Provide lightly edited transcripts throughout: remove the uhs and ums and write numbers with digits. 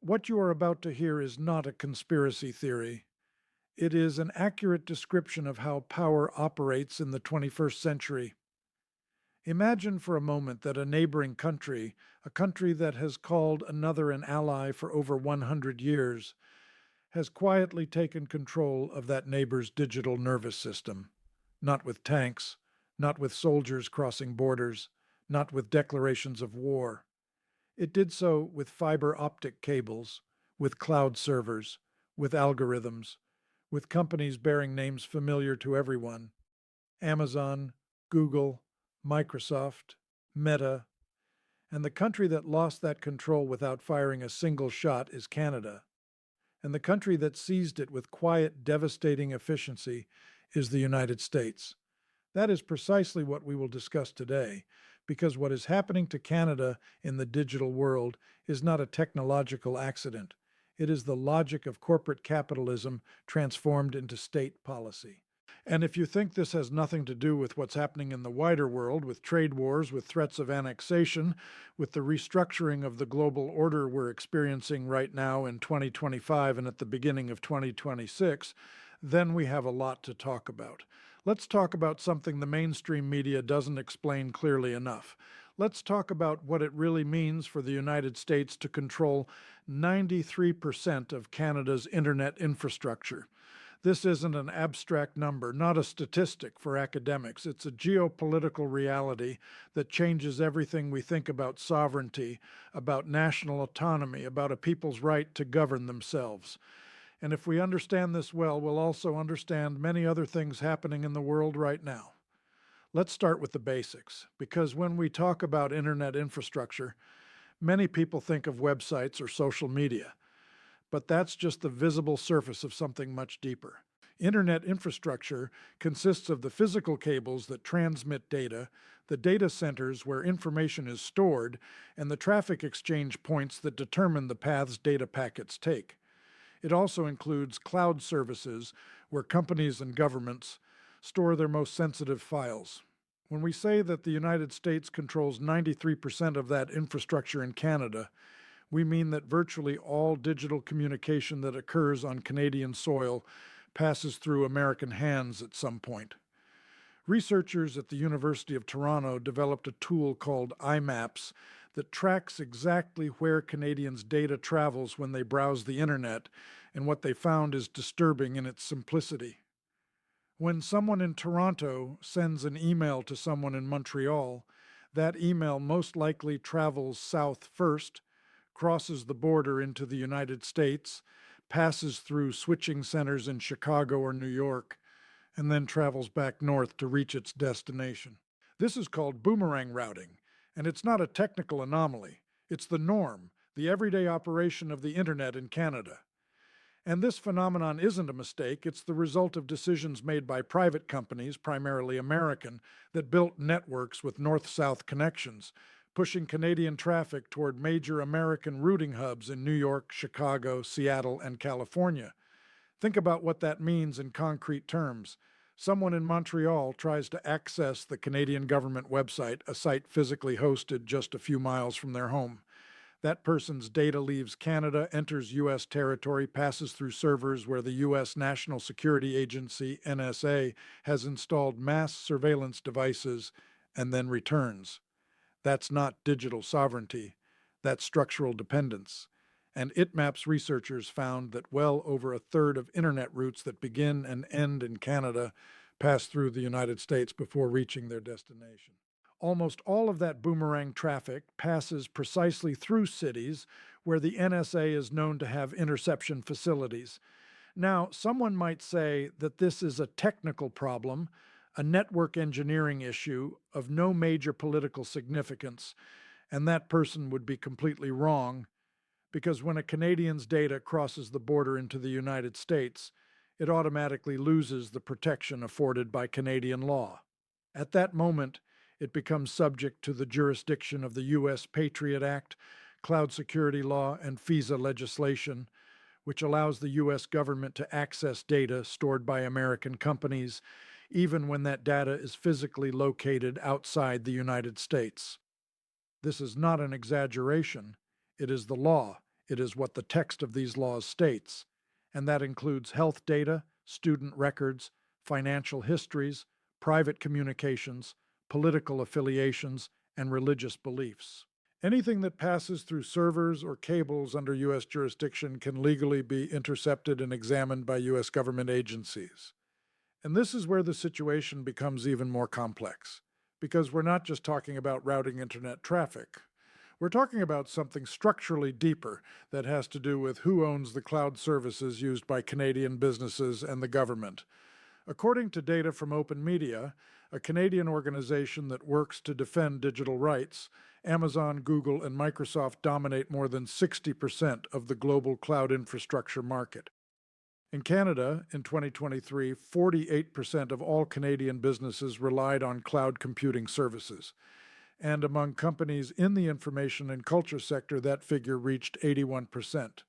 What you are about to hear is not a conspiracy theory. It is an accurate description of how power operates in the 21st century. Imagine for a moment that a neighboring country, a country that has called another an ally for over 100 years, has quietly taken control of that neighbor's digital nervous system. Not with tanks, not with soldiers crossing borders, not with declarations of war. It did so with fiber optic cables, with cloud servers, with algorithms, with companies bearing names familiar to everyone: Amazon, Google, Microsoft, Meta. And the country that lost that control without firing a single shot is Canada. And the country that seized it with quiet, devastating efficiency is the United States. That is precisely what we will discuss today, because what is happening to Canada in the digital world is not a technological accident. It is the logic of corporate capitalism transformed into state policy. And if you think this has nothing to do with what's happening in the wider world, with trade wars, with threats of annexation, with the restructuring of the global order we're experiencing right now in 2025 and at the beginning of 2026, then we have a lot to talk about. Let's talk about something the mainstream media doesn't explain clearly enough. Let's talk about what it really means for the United States to control 93% of Canada's internet infrastructure. This isn't an abstract number, not a statistic for academics. It's a geopolitical reality that changes everything we think about sovereignty, about national autonomy, about a people's right to govern themselves. And if we understand this well, we'll also understand many other things happening in the world right now. Let's start with the basics, because when we talk about internet infrastructure, many people think of websites or social media. But that's just the visible surface of something much deeper. Internet infrastructure consists of the physical cables that transmit data, the data centers where information is stored, and the traffic exchange points that determine the paths data packets take. It also includes cloud services where companies and governments store their most sensitive files. When we say that the United States controls 93% of that infrastructure in Canada, we mean that virtually all digital communication that occurs on Canadian soil passes through American hands at some point. Researchers at the University of Toronto developed a tool called IMAPS that tracks exactly where Canadians' data travels when they browse the internet, and what they found is disturbing in its simplicity. When someone in Toronto sends an email to someone in Montreal, that email most likely travels south first, crosses the border into the United States, passes through switching centers in Chicago or New York, and then travels back north to reach its destination. This is called boomerang routing, and it's not a technical anomaly. It's the norm, the everyday operation of the internet in Canada. And this phenomenon isn't a mistake, it's the result of decisions made by private companies, primarily American, that built networks with north south connections, pushing Canadian traffic toward major American routing hubs in New York, Chicago, Seattle, and California. Think about what that means in concrete terms. Someone in Montreal tries to access the Canadian government website, a site physically hosted just a few miles from their home. That person's data leaves Canada, enters U.S. territory, passes through servers where the U.S. National Security Agency, NSA, has installed mass surveillance devices, and then returns. That's not digital sovereignty, that's structural dependence. And ITMAP's researchers found that well over a third of internet routes that begin and end in Canada pass through the United States before reaching their destination. Almost all of that boomerang traffic passes precisely through cities where the NSA is known to have interception facilities. Now, someone might say that this is a technical problem, a network engineering issue of no major political significance, and that person would be completely wrong, because when a Canadian's data crosses the border into the United States, it automatically loses the protection afforded by Canadian law. At that moment, it becomes subject to the jurisdiction of the U.S. Patriot Act, cloud security law, and FISA legislation, which allows the U.S. government to access data stored by American companies, even when that data is physically located outside the United States. This is not an exaggeration. It is the law. it is what the text of these laws states, and that includes health data, student records, financial histories, private communications, political affiliations, and religious beliefs. Anything that passes through servers or cables under U.S. jurisdiction can legally be intercepted and examined by U.S. government agencies. And this is where the situation becomes even more complex, because we're not just talking about routing internet traffic. We're talking about something structurally deeper that has to do with who owns the cloud services used by Canadian businesses and the government. According to data from Open Media, a Canadian organization that works to defend digital rights, Amazon, Google, and Microsoft dominate more than 60% of the global cloud infrastructure market. In Canada, in 2023, 48% of all Canadian businesses relied on cloud computing services. And among companies in the information and culture sector, that figure reached 81%.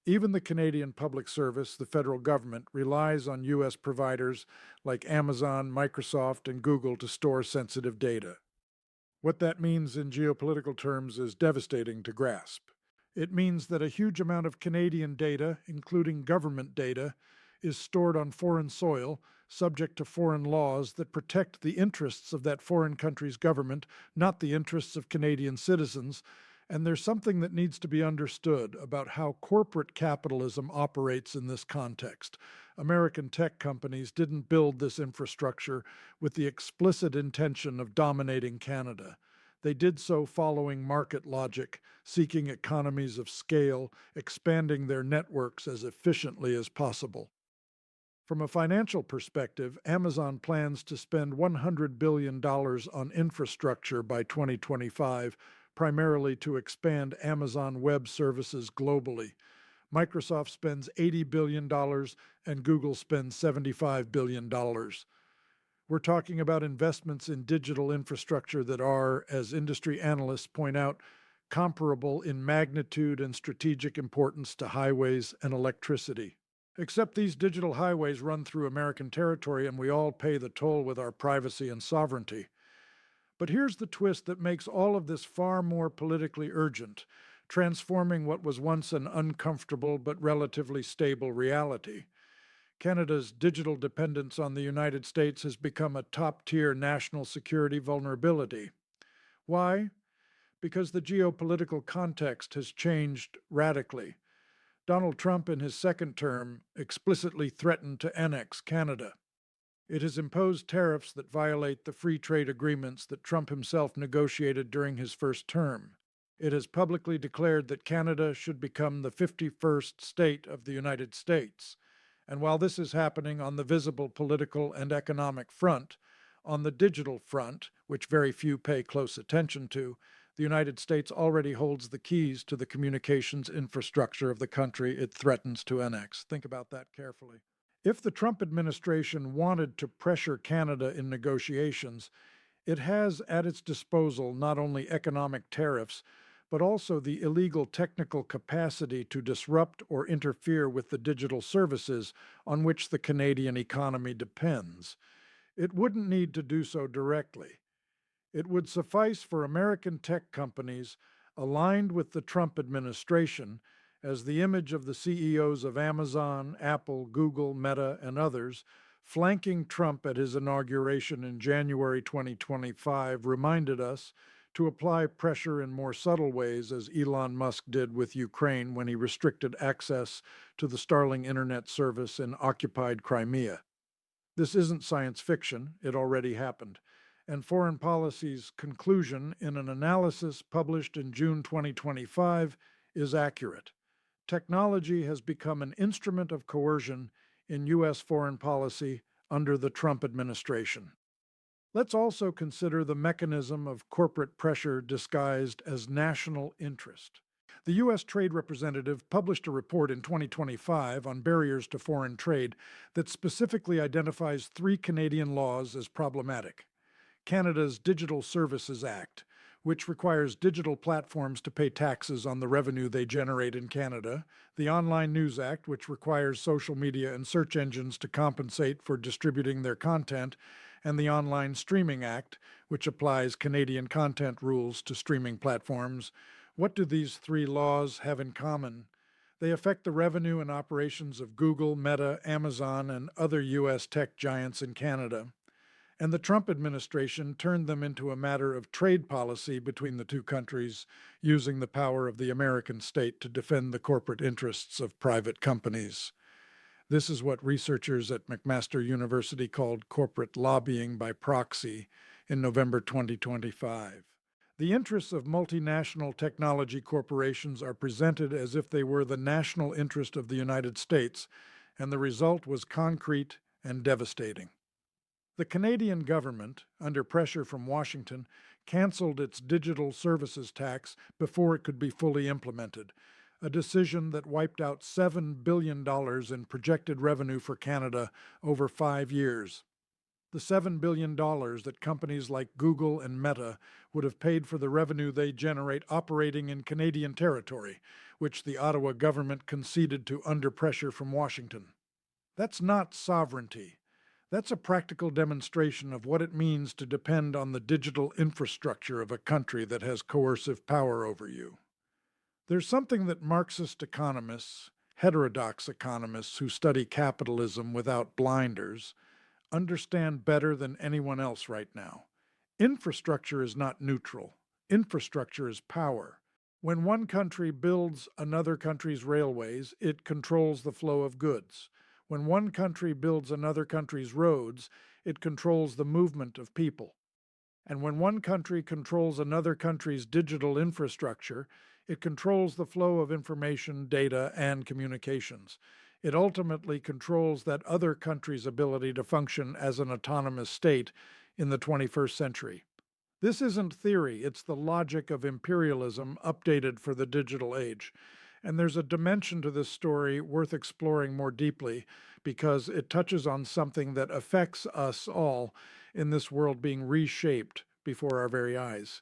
Even the Canadian Public Service, the federal government, relies on U.S. providers like Amazon, Microsoft, and Google to store sensitive data. What that means in geopolitical terms is devastating to grasp. It means that a huge amount of Canadian data, including government data, is stored on foreign soil, subject to foreign laws that protect the interests of that foreign country's government, not the interests of Canadian citizens. And there's something that needs to be understood about how corporate capitalism operates in this context. American tech companies didn't build this infrastructure with the explicit intention of dominating Canada. They did so following market logic, seeking economies of scale, expanding their networks as efficiently as possible. From a financial perspective, Amazon plans to spend $100 billion on infrastructure by 2025, primarily to expand Amazon Web Services globally. Microsoft spends $80 billion and Google spends $75 billion. We're talking about investments in digital infrastructure that are, as industry analysts point out, comparable in magnitude and strategic importance to highways and electricity. Except these digital highways run through American territory and we all pay the toll with our privacy and sovereignty. But here's the twist that makes all of this far more politically urgent, transforming what was once an uncomfortable but relatively stable reality. Canada's digital dependence on the United States has become a top-tier national security vulnerability. Why? Because the geopolitical context has changed radically. Donald Trump, in his second term, explicitly threatened to annex Canada. It has imposed tariffs that violate the free trade agreements that Trump himself negotiated during his first term. It has publicly declared that Canada should become the 51st state of the United States. And while this is happening on the visible political and economic front, on the digital front, which very few pay close attention to, the United States already holds the keys to the communications infrastructure of the country it threatens to annex. Think about that carefully. If the Trump administration wanted to pressure Canada in negotiations, it has at its disposal not only economic tariffs, but also the illegal technical capacity to disrupt or interfere with the digital services on which the Canadian economy depends. It wouldn't need to do so directly. It would suffice for American tech companies aligned with the Trump administration, as the image of the CEOs of Amazon, Apple, Google, Meta, and others, flanking Trump at his inauguration in January 2025, reminded us to apply pressure in more subtle ways, as Elon Musk did with Ukraine when he restricted access to the Starlink internet service in occupied Crimea. This isn't science fiction, it already happened. And Foreign Policy's conclusion in an analysis published in June 2025 is accurate. Technology has become an instrument of coercion in U.S. foreign policy under the Trump administration. Let's also consider the mechanism of corporate pressure disguised as national interest. The U.S. Trade Representative published a report in 2025 on barriers to foreign trade that specifically identifies 3 Canadian laws as problematic. Canada's Digital Services Act, which requires digital platforms to pay taxes on the revenue they generate in Canada, the Online News Act, which requires social media and search engines to compensate for distributing their content, and the Online Streaming Act, which applies Canadian content rules to streaming platforms, What do these three laws have in common? They affect the revenue and operations of Google, Meta, Amazon, and other U.S. tech giants in Canada. And the Trump administration turned them into a matter of trade policy between the two countries, using the power of the American state to defend the corporate interests of private companies. This is what researchers at McMaster University called corporate lobbying by proxy in November 2025. The interests of multinational technology corporations are presented as if they were the national interest of the United States, and the result was concrete and devastating. The Canadian government, under pressure from Washington, canceled its digital services tax before it could be fully implemented, a decision that wiped out $7 billion in projected revenue for Canada over 5 years. The $7 billion that companies like Google and Meta would have paid for the revenue they generate operating in Canadian territory, which the Ottawa government conceded to under pressure from Washington. That's not sovereignty. That's a practical demonstration of what it means to depend on the digital infrastructure of a country that has coercive power over you. There's something that Marxist economists, heterodox economists who study capitalism without blinders, understand better than anyone else right now. Infrastructure is not neutral. Infrastructure is power. When one country builds another country's railways, it controls the flow of goods. When one country builds another country's roads, it controls the movement of people. And when one country controls another country's digital infrastructure, it controls the flow of information, data, and communications. It ultimately controls that other country's ability to function as an autonomous state in the 21st century. This isn't theory, it's the logic of imperialism updated for the digital age. And there's a dimension to this story worth exploring more deeply because it touches on something that affects us all in this world being reshaped before our very eyes.